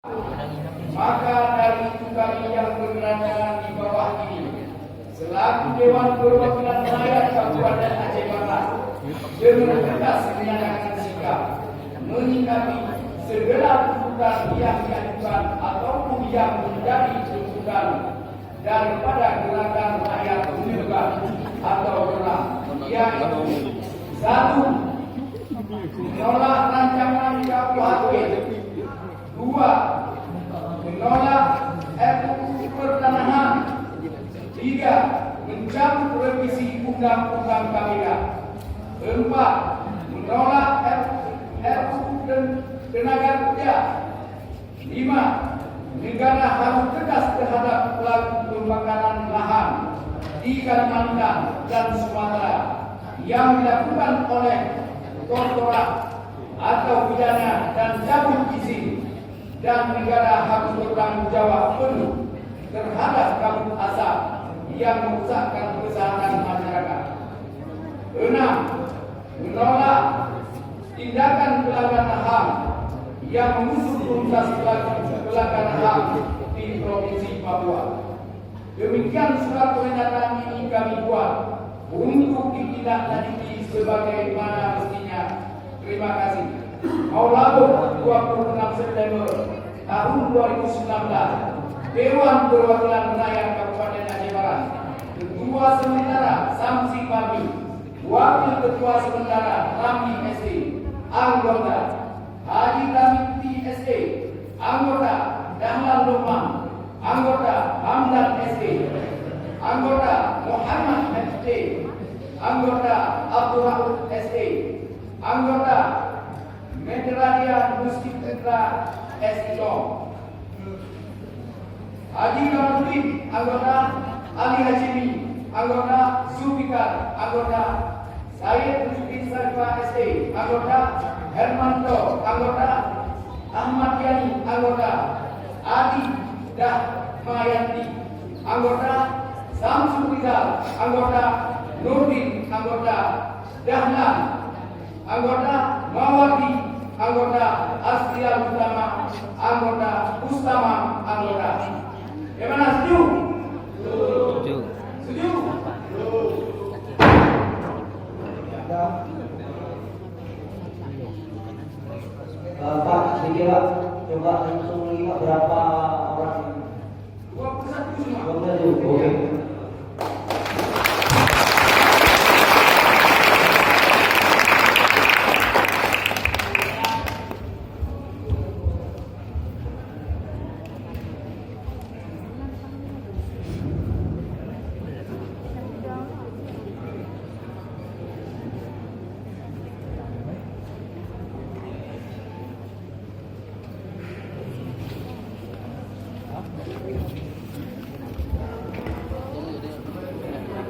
Maka dari itu kami yang berada di bawah ini, selaku Dewan Perwakilan Rakyat Kabupaten Aceh Barat, dengan tegas menyatakan sikap menyikapi segala tuntutan yang diajukan ataupun yang menjadi tuntutan daripada gerakan rakyat menyebar atau gerak, yaitu 1. Menolak rancangan KUHP, 2. Menolak RUU Pertanahan, 3. Mencabut revisi Undang-Undang KPK, 4. Menolak RUU Tenaga Kerja, 5. Negara harus tegas terhadap pelaku pembakaran lahan di Kalimantan dan Sumatera yang dilakukan oleh korporat atau pidana dan cabut izin, dan negara harus bertanggung jawab penuh terhadap kabut asap yang merusakkan kesehatan masyarakat. 6. Menolak tindakan pelanggaran HAM yang mengusung tuntas pelanggaran HAM di Provinsi Papua. Demikian surat pernyataan ini kami buat untuk ditindaklanjuti sebagaimana mestinya. Terima kasih. Maulana 26 September tahun 2019, Dewan Perwakilan Rakyat Kabupaten Aceh Barat, Ketua Sementara Samsi Fahmi, Wakil Ketua Sementara Ramli SD, anggota Haji Ramli SD, anggota Dahlan Luqman, anggota Hamdan SD, anggota Muhammad SD, anggota Abdul Rahul SD, anggota Medradia Muslim Putra SIO, Haji Ramaduddin, anggota Ali Hashimi, anggota Zulfikar, anggota Syed Musyidin Sarfa SD, anggota Hermanto, anggota Ahmad Yani, anggota Adi Dahmayanti, anggota Samsul Rizal, anggota Nurdin, anggota Dahlan, anggota Mawardi, anggota Asrial Utama, anggota Ustama, anggota. Bagaimana, setuju? Setuju. Setuju? Pak, dikira coba langsung lima berapa orang? 21 semua. 21. Oke.